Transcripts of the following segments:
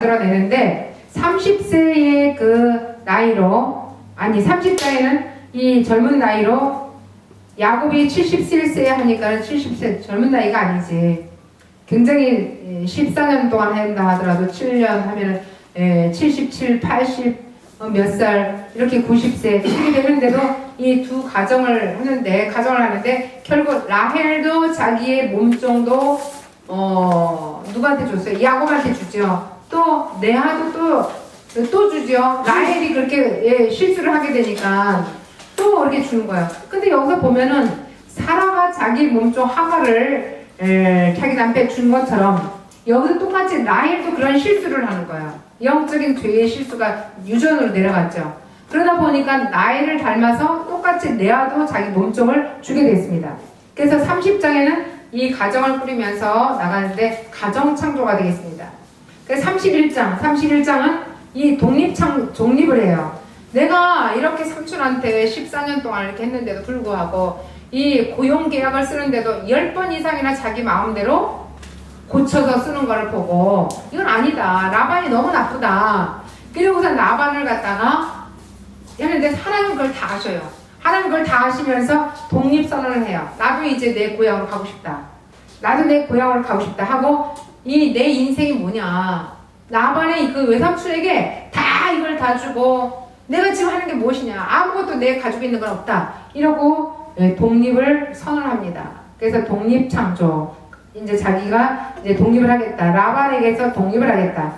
만들어내는데 30세의 그 나이로 30세에는 이 젊은 나이로 야곱이 77세 하니까는 70세 젊은 나이가 아니지. 굉장히 14년 동안 한다 하더라도 7년 하면은 77, 80 몇 살 이렇게 90세 이렇게 되는데도 이 두 가정을 하는데 결국 라헬도 자기의 몸종도 누구한테 줬어요? 야곱한테 주죠. 또 레아도 또 주죠. 라헬이 그렇게 실수를 하게 되니까 또 이렇게 주는 거예요. 근데 여기서 보면은 사라가 자기 몸종 하가를 자기 남편에 준 것처럼 여기서 똑같이 라헬도 그런 실수를 하는 거예요. 영적인 죄의 실수가 유전으로 내려갔죠. 그러다 보니까 라헬을 닮아서 똑같이 레아도 자기 몸종을 주게 됐습니다. 그래서 30장에는 이 가정을 꾸리면서 나가는데 가정 창조가 되겠습니다. 그래서 31장은 이 독립을 해요. 내가 이렇게 삼촌한테 14년 동안 이렇게 했는데도 불구하고 이 고용 계약을 쓰는데도 10번 이상이나 자기 마음대로 고쳐서 쓰는 걸 보고 이건 아니다. 라반이 너무 나쁘다. 그러고서 라반을 갖다가 했는데 하나님 그걸 다 아셔요. 하나님 그걸 다 아시면서 독립선언을 해요. 나도 이제 내 고향으로 가고 싶다. 나도 내 고향으로 가고 싶다 하고 이 내 인생이 뭐냐. 라반의 그 외삼촌에게 다 이걸 다 주고 내가 지금 하는 게 무엇이냐. 아무것도 내 가지고 있는 건 없다. 이러고 독립을 선언합니다. 그래서 독립창조. 이제 자기가 이제 독립을 하겠다. 라반에게서 독립을 하겠다.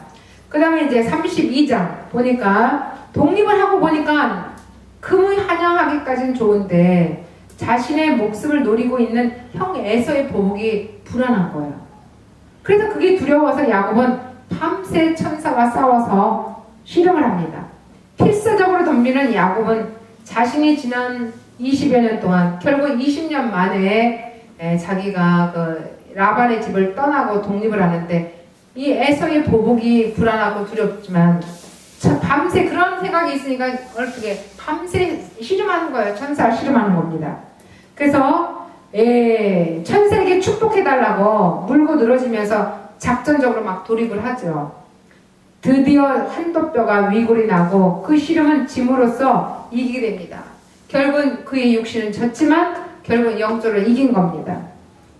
그 다음에 이제 32장 보니까 독립을 하고 보니까 금을 환영하기까지는 좋은데 자신의 목숨을 노리고 있는 형 에서의 보복이 불안한 거예요. 그래서 그게 두려워서 야곱은 밤새 천사와 싸워서 씨름을 합니다. 필사적으로 덤비는 야곱은 자신이 지난 20여 년 동안 결국 20년 만에 자기가 그 라반의 집을 떠나고 독립을 하는데 이 에서의 보복이 불안하고 두렵지만 밤새 그런 생각이 있으니까 어떻게 밤새 씨름하는 거예요. 천사와 씨름하는 겁니다. 그래서 천사에게 축복해달라고 물고 늘어지면서 작전적으로 막 돌입을 하죠. 드디어 한도뼈가 위골이 나고 그 씨름은 짐으로써 이기게 됩니다. 결국은 그의 육신은 졌지만 결국은 영적으로 이긴 겁니다.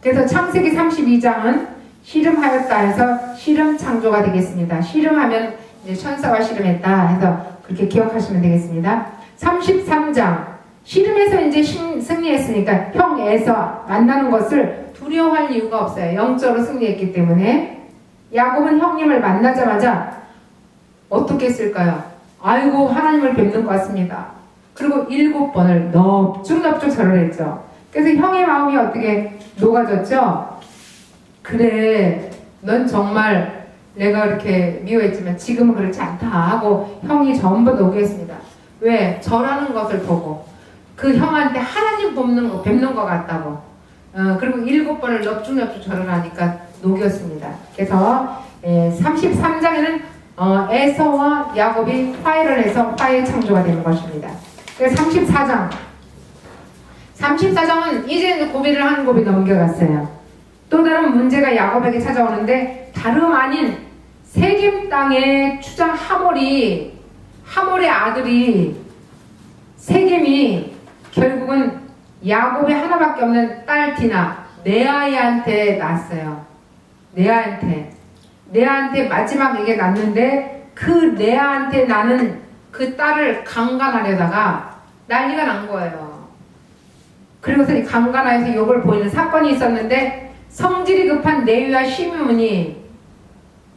그래서 창세기 32장은 씨름하였다 해서 씨름 창조가 되겠습니다. 씨름하면 이제 천사와 씨름했다 해서 그렇게 기억하시면 되겠습니다. 33장 씨름에서 이제 승리했으니까 형 에서 만나는 것을 두려워할 이유가 없어요. 영적으로 승리했기 때문에. 야곱은 형님을 만나자마자 어떻게 했을까요? 아이고 하나님을 뵙는 것 같습니다. 그리고 7번을 넙죽넙죽 절을 했죠. 그래서 형의 마음이 어떻게 녹아졌죠? 그래 넌 정말 내가 이렇게 미워했지만 지금은 그렇지 않다 하고 형이 전부 녹였습니다. 왜? 절하는 것을 보고 그 형한테 하나님 뵙는 것 같다고. 그리고 7번을 넙죽넙죽 절을 하니까 녹였습니다. 그래서 33장에는 에서와 야곱이 화해를 해서 화해 창조가 되는 것입니다. 그래서 34장은 이제 고비를 한 고비 넘겨갔어요. 또 다른 문제가 야곱에게 찾아오는데 다름 아닌 세겜 땅의 추장 하몰의 아들이 세겜이 결국은 야곱의 하나밖에 없는 딸 디나 레아한테 낳았어요. 레아한테 마지막에 낳는데 그 레아한테 낳는 그 딸을 강간하려다가 난리가 난 거예요. 그리고서 강간하여서 욕을 보이는 사건이 있었는데 성질이 급한 레위와 시므온이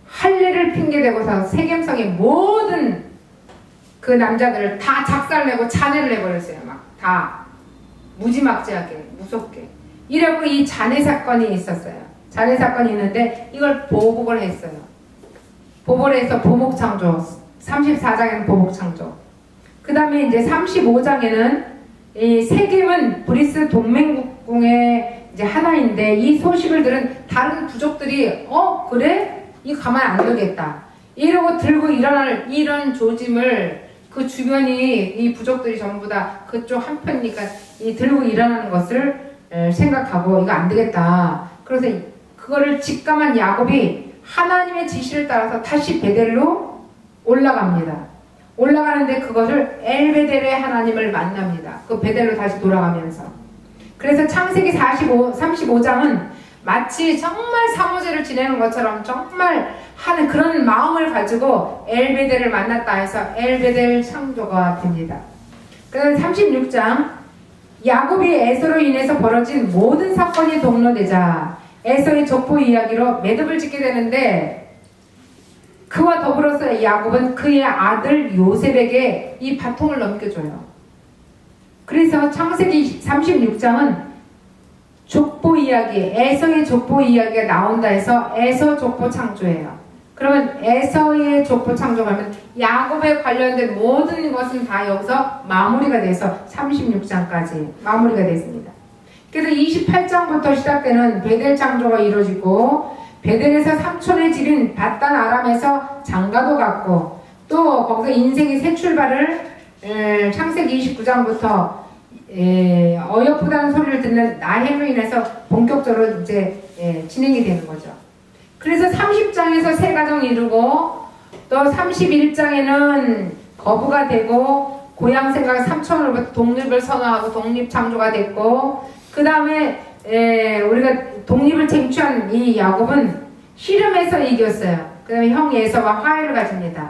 할례를 핑계대고서 세겜성의 모든 그 남자들을 다 작살내고 잔해를 내버렸어요. 막 다 무지막지하게 무섭게. 이러고 이 잔해 사건이 있었어요. 잔해 사건이 있는데 이걸 보복을 했어요. 보복을 해서 보복창조. 34장에는 보복창조. 그 다음에 이제 35장에는 이 세겜은 브리스 동맹국궁의 이제 하나인데 이 소식을 들은 다른 부족들이 그래? 이거 가만 안 두겠다. 이러고 들고 일어날 이런 조짐을 그 주변이 이 부족들이 전부 다 그쪽 한편이니까 이 들고 일어나는 것을 생각하고 이거 안 되겠다. 그래서 그거를 직감한 야곱이 하나님의 지시를 따라서 다시 베델로 올라갑니다. 올라가는데 그것을 엘베델의 하나님을 만납니다. 그 베델로 다시 돌아가면서. 그래서 창세기 35장은 마치 정말 사모제를 지내는 것처럼 정말 하는 그런 마음을 가지고 엘베델을 만났다 해서 엘베델 창조가 됩니다. 그다음에 36장 야곱이 에서로 인해서 벌어진 모든 사건이 동로되자 에서의 족보 이야기로 매듭을 짓게 되는데 그와 더불어서 야곱은 그의 아들 요셉에게 이 바통을 넘겨줘요. 그래서 창세기 36장은 족보 이야기, 에서의 족보 이야기가 나온다 해서 에서 족보 창조예요. 그러면 에서의 족보 창조하면 야곱에 관련된 모든 것은 다 여기서 마무리가 돼서 36장까지 마무리가 됐습니다. 그래서 28장부터 시작되는 베델 창조가 이루어지고 베델에서 삼촌의 집인 바단 아람에서 장가도 갔고 또 거기서 인생의 새 출발을 창세기 29장부터 어여쁘다는 소리를 듣는 나헬로 인해서 본격적으로 이제 진행이 되는 거죠. 그래서 30장에서 새 가정 이루고 또 31장에는 거부가 되고 고향 생각 삼촌으로부터 독립을 선언하고 독립 창조가 됐고 그 다음에 우리가 독립을 쟁취한 이 야곱은 씨름에서 이겼어요. 그 다음에 형 에서와 화해를 가집니다.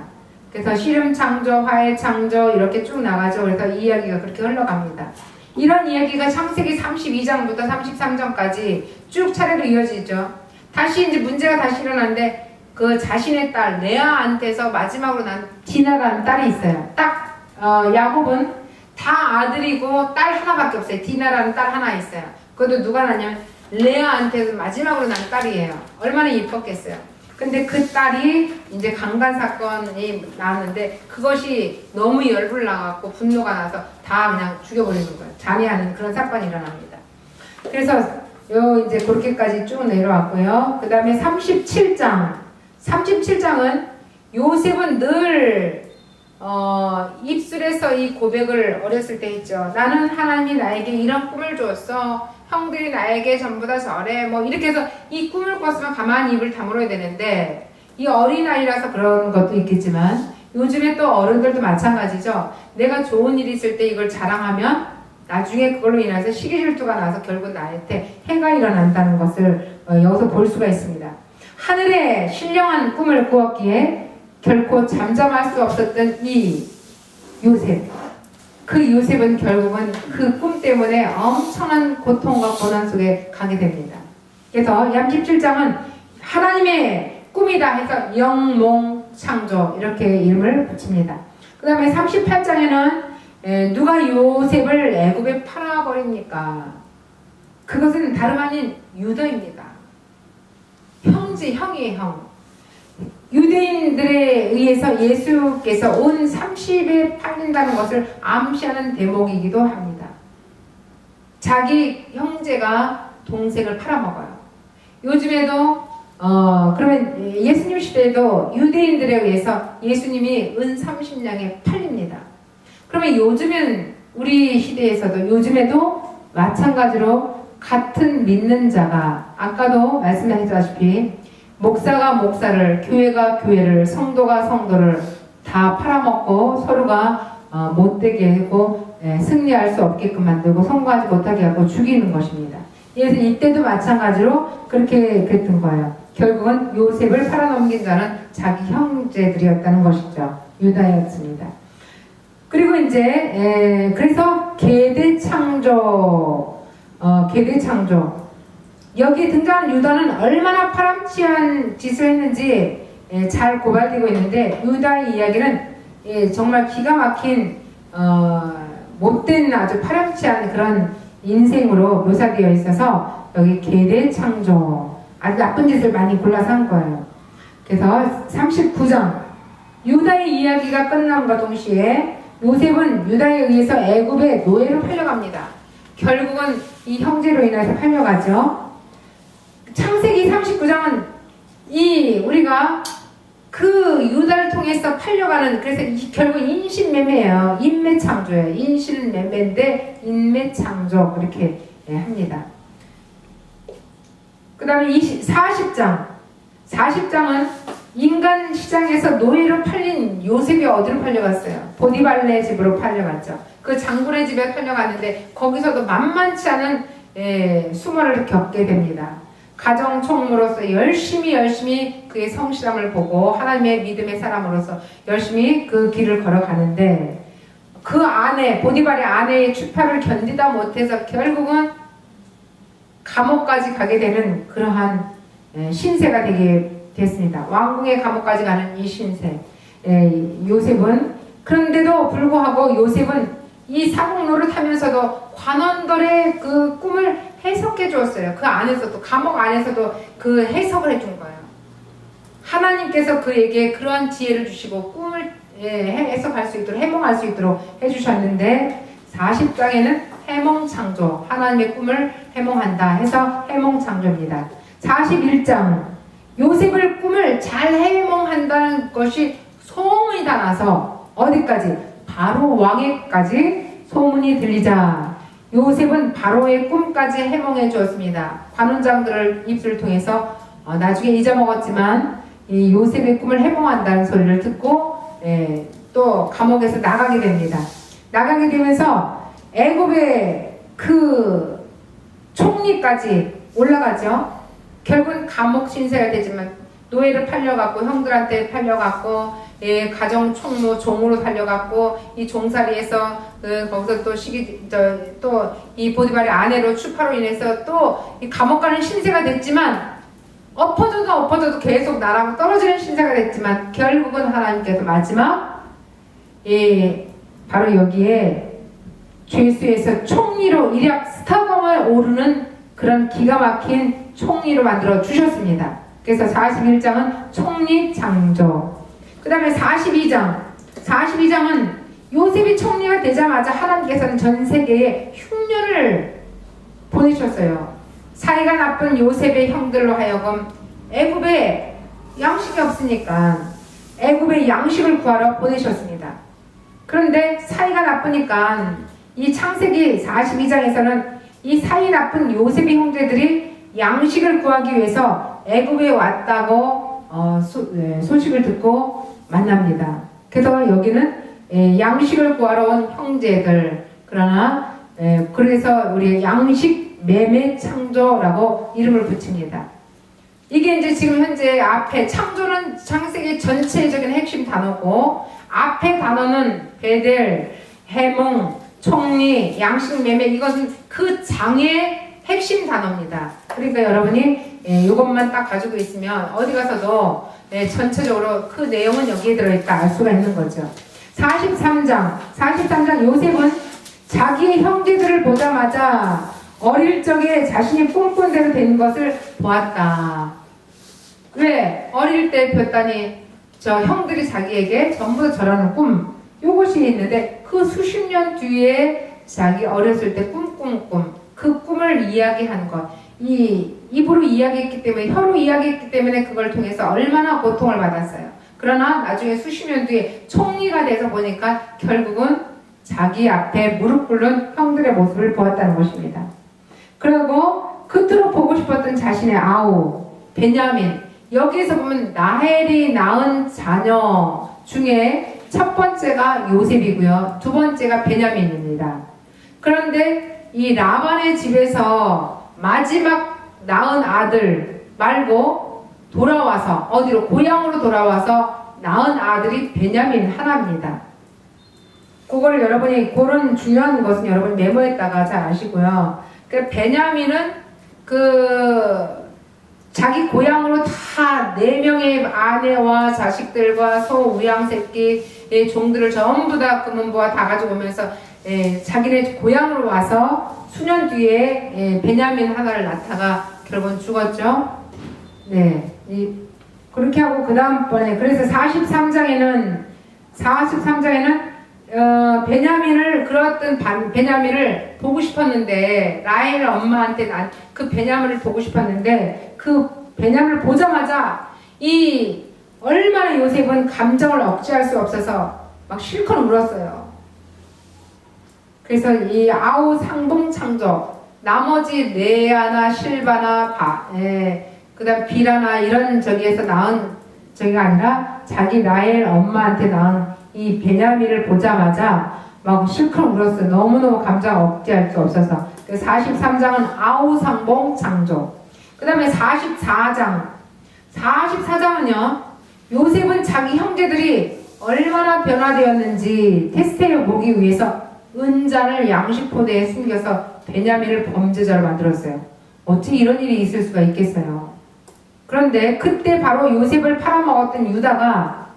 그래서 씨름 창조, 화해 창조 이렇게 쭉 나가죠. 그래서 이 이야기가 그렇게 흘러갑니다. 이런 이야기가 창세기 32장부터 33장까지 쭉 차례로 이어지죠. 다시 이제 문제가 다시 일어나는데 그 자신의 딸 레아한테서 마지막으로 난 디나라는 딸이 있어요. 딱 야곱은 다 아들이고 딸 하나밖에 없어요. 디나라는 딸 하나 있어요. 그것도 누가 낳냐면 레아한테서 마지막으로 난 딸이에요. 얼마나 이뻤겠어요. 근데 그 딸이 이제 강간 사건이 나왔는데 그것이 너무 열불 나갖고 분노가 나서 다 그냥 죽여버리는 거예요. 잔해하는 그런 사건이 일어납니다. 그래서 이제 그렇게까지 쭉 내려왔고요. 그 다음에 37장은 요셉은 늘 입술에서 이 고백을 어렸을 때 했죠. 나는 하나님이 나에게 이런 꿈을 주었어. 형들이 나에게 전부 다 저래. 뭐 이렇게 해서 이 꿈을 꿨으면 가만히 입을 다물어야 되는데 이 어린아이라서 그런 것도 있겠지만 요즘에 또 어른들도 마찬가지죠. 내가 좋은 일이 있을 때 이걸 자랑하면 나중에 그걸로 인해서 시기질투가 나서 결국 나한테 해가 일어난다는 것을 여기서 볼 수가 있습니다. 하늘에 신령한 꿈을 꾸었기에 결코 잠잠할 수 없었던 이 요셉. 그 요셉은 결국은 그 꿈 때문에 엄청난 고통과 고난 속에 가게 됩니다. 그래서 37장은 하나님의 꿈이다 해서 영몽창조 이렇게 이름을 붙입니다. 그 다음에 38장에는 누가 요셉을 애굽에 팔아버립니까? 그것은 다름 아닌 유다입니다. 형의 형. 유대인들에 의해서 예수께서 온 30에 팔린다는 것을 암시하는 대목이기도 합니다. 자기 형제가 동생을 팔아먹어요. 요즘에도 그러면 예수님 시대에도 유대인들에 의해서 예수님이 은 30냥에 팔립니다. 그러면 요즘엔 우리 시대에서도 요즘에도 마찬가지로 같은 믿는 자가 아까도 말씀하셨다시피 목사가 목사를, 교회가 교회를, 성도가 성도를 다 팔아먹고 서로가 못되게 하고 승리할 수 없게끔 만들고 성공하지 못하게 하고 죽이는 것입니다. 그래서 이때도 마찬가지로 그렇게 됐던 거예요. 결국은 요셉을 팔아넘긴 자는 자기 형제들이었다는 것이죠. 유다였습니다. 그리고 이제 그래서 계대창조 여기에 등장하는 유다는 얼마나 파렴치한 짓을 했는지 잘 고발되고 있는데 유다의 이야기는 정말 기가 막힌 못된 아주 파렴치한 그런 인생으로 묘사되어 있어서 여기 계대창조 아주 나쁜 짓을 많이 골라서 한 거예요. 그래서 39장 유다의 이야기가 끝남과 동시에 요셉은 유다에 의해서 애굽의 노예로 팔려갑니다. 결국은 이 형제로 인해서 팔려가죠. 창세기 39장은 우리가 그 유다를 통해서 팔려가는 그래서 결국 인신매매예요. 인매창조예요. 인신매매인데 인매창조 그렇게 합니다. 그 다음에 40장 40장은 인간 시장에서 노예로 팔린 요셉이 어디로 팔려갔어요? 보디발레 집으로 팔려갔죠. 그 장군의 집에 팔려갔는데 거기서도 만만치 않은 수모를 겪게 됩니다. 가정 총무로서 열심히 그의 성실함을 보고 하나님의 믿음의 사람으로서 열심히 그 길을 걸어가는데 그 아내, 보디발의 아내의 추파를 견디다 못해서 결국은 감옥까지 가게 되는 그러한 신세가 되게 됐습니다. 왕궁의 감옥까지 가는 이 신세. 요셉은 그런데도 불구하고 요셉은 이 사국 노릇하면서도 관원들의 그 꿈을 해석해 주었어요. 그 안에서도 감옥 안에서도 그 해석을 해준 거예요. 하나님께서 그에게 그러한 지혜를 주시고 꿈을 해석할 수 있도록 해몽할 수 있도록 해주셨는데 40장에는 해몽창조 하나님의 꿈을 해몽한다 해서 해몽창조입니다. 41장 요셉을 꿈을 잘 해몽한다는 것이 소문이 다 나서 어디까지? 바로 왕에까지 소문이 들리자 요셉은 바로의 꿈까지 해몽해 주었습니다. 관원장들을 입술을 통해서 나중에 잊어먹었지만 이 요셉의 꿈을 해몽한다는 소리를 듣고 또 감옥에서 나가게 됩니다. 나가게 되면서 애굽의 그 총리까지 올라가죠. 결국은 감옥 신세가 되지만 노예를 팔려갖고 형들한테 팔려갖고 가정 총무 종으로 살려갖고 이 종살이에서 거기서 또 이 보디발의 아내로 추파로 인해서 또 이 감옥 가는 신세가 됐지만 엎어져도 계속 나라고 떨어지는 신세가 됐지만 결국은 하나님께서 마지막 바로 여기에 죄수에서 총리로 일약 스타검을 오르는 그런 기가 막힌 총리로 만들어 주셨습니다. 그래서 41장은 총리 창조. 그 다음에 42장은 요셉이 총리가 되자마자 하나님께서는 전 세계에 흉년을 보내셨어요. 사이가 나쁜 요셉의 형들로 하여금 애굽에 양식이 없으니까 애굽에 양식을 구하러 보내셨습니다. 그런데 사이가 나쁘니까 이 창세기 42장에서는 이 사이 나쁜 요셉의 형제들이 양식을 구하기 위해서 애굽에 왔다고 소식을 듣고 만납니다. 그래서 여기는 양식을 구하러 온 형제들 그러나 그래서 우리 양식 매매 창조라고 이름을 붙입니다. 이게 이제 지금 현재 앞에 창조는 창세기 전체적인 핵심 단어고 앞에 단어는 베델, 해몽, 총리, 양식 매매 이것은 그 장의 핵심 단어입니다. 그러니까 여러분이 이것만 딱 가지고 있으면 어디 가서도 전체적으로 그 내용은 여기에 들어있다 알 수가 있는 거죠. 43장 요셉은 자기의 형제들을 보자마자 어릴 적에 자신이 꿈꾼 대로 된 것을 보았다. 왜? 어릴 때 봤더니 저 형들이 자기에게 전부 저라는 꿈 요것이 있는데 그 수십 년 뒤에 자기 어렸을 때 꿈꾼 꿈 그 꿈을 이야기하는 것 이 입으로 이야기했기 때문에 혀로 이야기했기 때문에 그걸 통해서 얼마나 고통을 받았어요. 그러나 나중에 수십 년 뒤에 총리가 돼서 보니까 결국은 자기 앞에 무릎 꿇는 형들의 모습을 보았다는 것입니다. 그리고 그토록 보고 싶었던 자신의 아우 베냐민 여기에서 보면 라헬이 낳은 자녀 중에 첫 번째가 요셉이고요. 두 번째가 베냐민입니다. 그런데 이 라반의 집에서 마지막 낳은 아들 말고 돌아와서 어디로 고향으로 돌아와서 낳은 아들이 베냐민 하나입니다. 그거를 여러분이 그런 중요한 것은 여러분이 메모했다가 잘 아시고요. 그 베냐민은 자기 고향으로 다 4명의 아내와 자식들과 소 우양 새끼의 종들을 전부 다 금은보화 다 가지고 오면서 자기네 고향으로 와서 수년 뒤에 베냐민 하나를 낳다가 결국은 죽었죠. 그렇게 하고 그 다음번에 그래서 43장에는 베냐민을 보고 싶었는데 라헬 엄마한테 그 베냐민을 보고 싶었는데 그 베냐민을 보자마자 이 얼마나 요셉은 감정을 억제할 수 없어서 막 실컷 울었어요. 그래서 이 아우 상동 창조 나머지 레아나 실바나 그 다음 비라나 이런 저기에서 낳은 저기가 아니라 자기 라헬 엄마한테 낳은 이 베냐민을 보자마자 막 실컷 울었어요. 너무너무 감정 억제할 수 없어서. 43장은 아우상봉 창조. 그 다음에 44장은요, 요셉은 자기 형제들이 얼마나 변화되었는지 테스트해 보기 위해서 은잔을 양식포대에 숨겨서 베냐민을 범죄자로 만들었어요. 어떻게 이런 일이 있을 수가 있겠어요. 그런데 그때 바로 요셉을 팔아먹었던 유다가,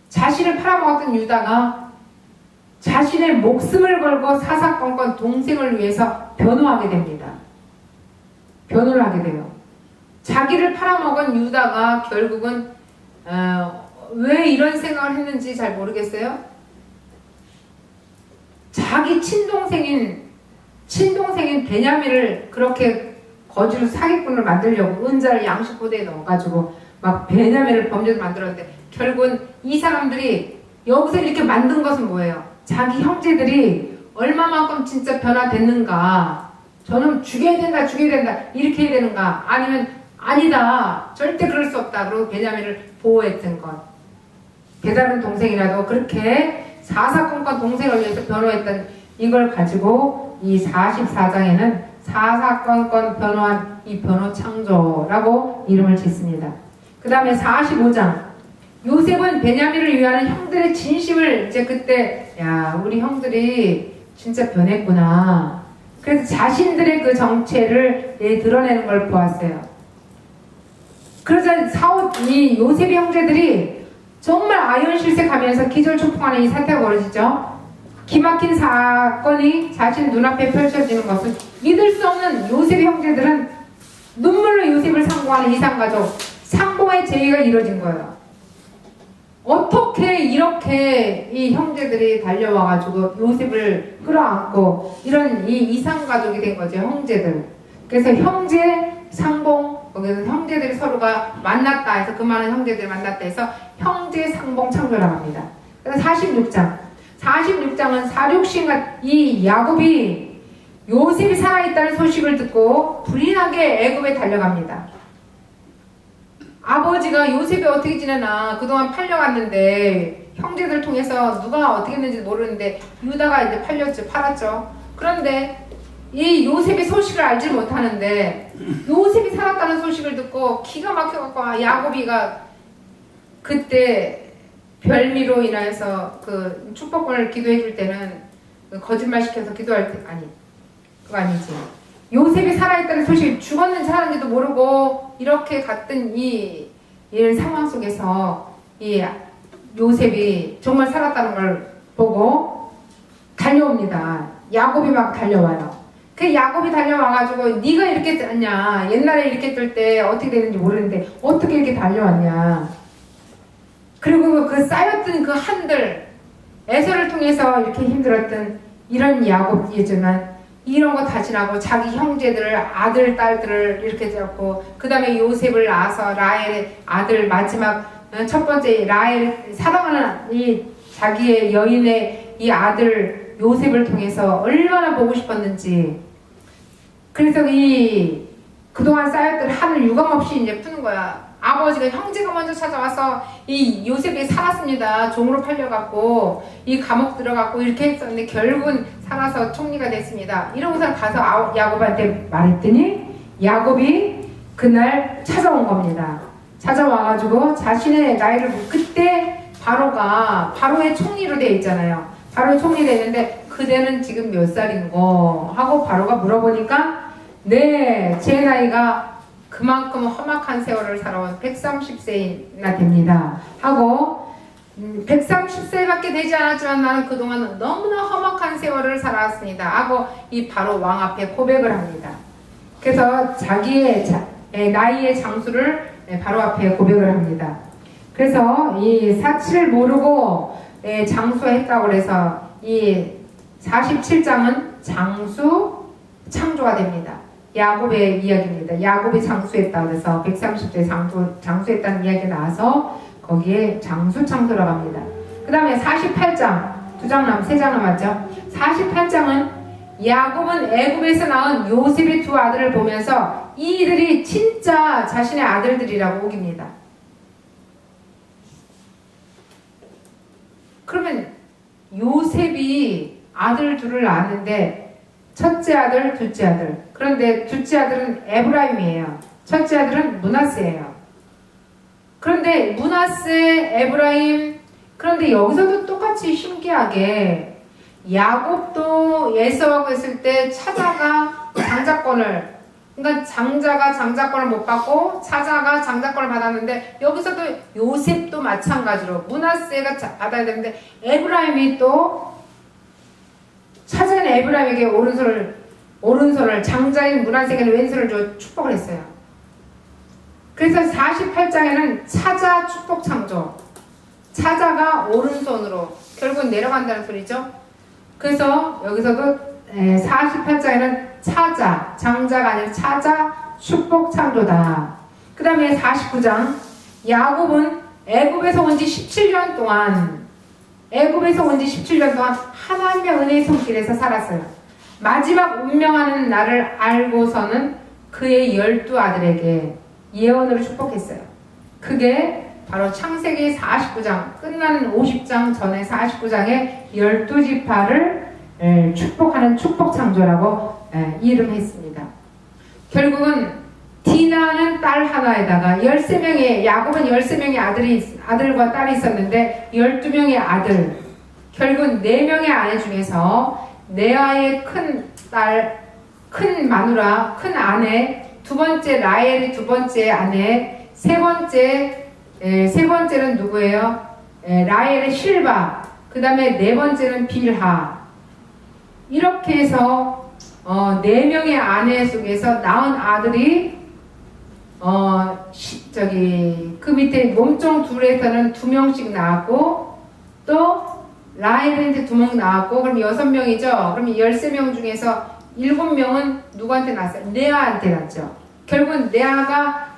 자신을 팔아먹었던 유다가 자신의 목숨을 걸고 사사건건 동생을 위해서 변호하게 됩니다. 변호를 하게 돼요. 자기를 팔아먹은 유다가 결국은 왜 이런 생각을 했는지 잘 모르겠어요. 자기 친동생인 베냐민을 그렇게 거지로 사기꾼을 만들려고 은자를 양식포대에 넣어가지고 막 베냐민을 범죄로 만들었는데, 결국은 이 사람들이 여기서 이렇게 만든 것은 뭐예요? 자기 형제들이 얼마만큼 진짜 변화됐는가, 저는 죽여야 된다 이렇게 해야 되는가, 아니면 아니다 절대 그럴 수 없다 그리고 베냐민을 보호했던 것. 배다른 동생이라도 그렇게 사사건건 동생을 위해서 변호했던 이걸 가지고 이 44장에는 사사건건 변호한 이 변호 창조라고 이름을 짓습니다. 그 다음에 45장, 요셉은 베냐민을 위하는 형들의 진심을 이제 그때, 야, 우리 형들이 진짜 변했구나. 그래서 자신들의 그 정체를 드러내는 걸 보았어요. 그러자 이 요셉의 형제들이 정말 아연실색하면서 기절초풍하는 이 사태가 벌어지죠. 기막힌 사건이 자신 눈앞에 펼쳐지는 것을 믿을 수 없는 요셉의 형제들은 눈물로 요셉을 상봉하는 이상가족, 상봉의 제의가 이루어진 거예요. 어떻게 이렇게 이 형제들이 달려와가지고 요셉을 끌어안고 이런 이 이상가족이 된 거죠, 형제들. 그래서 형제 상봉, 거기서 형제들이 서로가 만났다 해서 그 많은 형제들이 만났다 해서 형제 상봉 창조라고 합니다. 그래서 46장은 사륙신과 이 야곱이 요셉이 살아있다는 소식을 듣고 불인하게 애굽에 달려갑니다. 아버지가 요셉이 어떻게 지내나 그동안 팔려갔는데 형제들 통해서 누가 어떻게 했는지 모르는데 유다가 이제 팔았죠. 그런데 이 요셉의 소식을 알지 못하는데 요셉이 살았다는 소식을 듣고 기가 막혀갖고 야곱이가 그때 별미로 인하여서 그 축복권을 기도해 줄 때는 거짓말 시켜서 기도할 때, 그거 아니지. 요셉이 살아있다는 소식, 죽었는지 살았는지도 모르고 이렇게 갔던 이런 상황 속에서 이 요셉이 정말 살았다는 걸 보고 달려옵니다. 야곱이 막 달려와요. 그 야곱이 달려와가지고 네가 이렇게 떴냐, 옛날에 이렇게 뜰 때 어떻게 되는지 모르는데 어떻게 이렇게 달려왔냐. 그리고 그 쌓였던 그 한들, 에서를 통해서 이렇게 힘들었던 이런 야곱이지만 이런 거 다 지나고 자기 형제들을, 아들, 딸들을 이렇게 잡고 그 다음에 요셉을 낳아서 라헬의 아들, 마지막 첫 번째 라헬 사랑하는 이 자기의 여인의 이 아들 요셉을 통해서 얼마나 보고 싶었는지. 그래서 이 그동안 쌓였던 한을 유감없이 이제 푸는 거야. 아버지가, 형제가 먼저 찾아와서 이 요셉이 살았습니다. 종으로 팔려갖고 이 감옥 들어갔고 이렇게 했었는데 결국은 살아서 총리가 됐습니다. 이러고서 가서 야곱한테 말했더니 야곱이 그날 찾아온 겁니다. 찾아와가지고 자신의 나이를 그때 바로의 총리로 돼 있잖아요. 바로의 총리 됐는데 그대는 지금 몇 살인고 하고 바로가 물어보니까 네, 제 나이가 그만큼 험악한 세월을 살아온 130세나 됩니다 하고 130세밖에 되지 않았지만 나는 그동안 너무나 험악한 세월을 살아왔습니다 하고 이 바로 왕 앞에 고백을 합니다. 그래서 자기의 나이의 장수를 바로 앞에 고백을 합니다. 그래서 이 사치를 모르고 장수했다고 해서 이 47장은 장수 창조가 됩니다. 야곱의 이야기입니다. 야곱이 장수했다고 해서 130세 장수했다는 이야기가 나와서 거기에 장수 창조라고 합니다. 그 다음에 48장, 3장 남았죠. 48장은 야곱은 애굽에서 낳은 요셉의 두 아들을 보면서 이들이 진짜 자신의 아들들이라고 우깁니다. 그러면 요셉이 아들 둘을 낳았는데 첫째 아들, 둘째 아들. 그런데 둘째 아들은 에브라임이에요. 첫째 아들은 므낫세예요. 그런데 므낫세, 에브라임. 그런데 여기서도 똑같이 신기하게 야곱도 에서하고 있을 때 차자가 장자권을, 그러니까 장자가 장자권을 못 받고 차자가 장자권을 받았는데, 여기서도 요셉도 마찬가지로 므낫세가 받아야 되는데 에브라임이 또 차자는 에브라임에게 오른손을 장자인 므낫세에게는 왼손을 줘 축복을 했어요. 그래서 48장에는 차자 축복 창조, 차자가 오른손으로 결국 내려간다는 소리죠. 그래서 여기서도 48장에는 차자, 장자가 아니라 차자 축복 창조다. 그 다음에 49장, 야곱은 애굽에서 온 지 17년 동안 하나님의 은혜의 손길에서 살았어요. 마지막 운명하는 날을 알고서는 그의 12아들에게 예언으로 축복했어요. 그게 바로 창세기 49장, 끝나는 50장 전에 49장에 12지파를 축복하는 축복창조라고 이름했습니다. 결국은 디나는 딸 하나에다가 13명의, 야곱은 13명의 아들과 딸이 있었는데 12명의 아들, 결국은 4명의 아내 중에서 레아의 큰 딸, 큰 마누라, 큰 아내, 두 번째 라헬이 두 번째 아내, 세 번째는 누구예요? 라헬의 실바, 그 다음에 네 번째는 빌하. 이렇게 해서 4명의 아내 속에서 낳은 아들이 그 밑에 몸종 둘에서는 2명씩 낳았고, 또 라헬한테 2명 낳았고, 그럼 6명이죠. 그럼 13명 중에서 7명은 누구한테 낳았어요? 레아한테 낳았죠. 결국은 레아가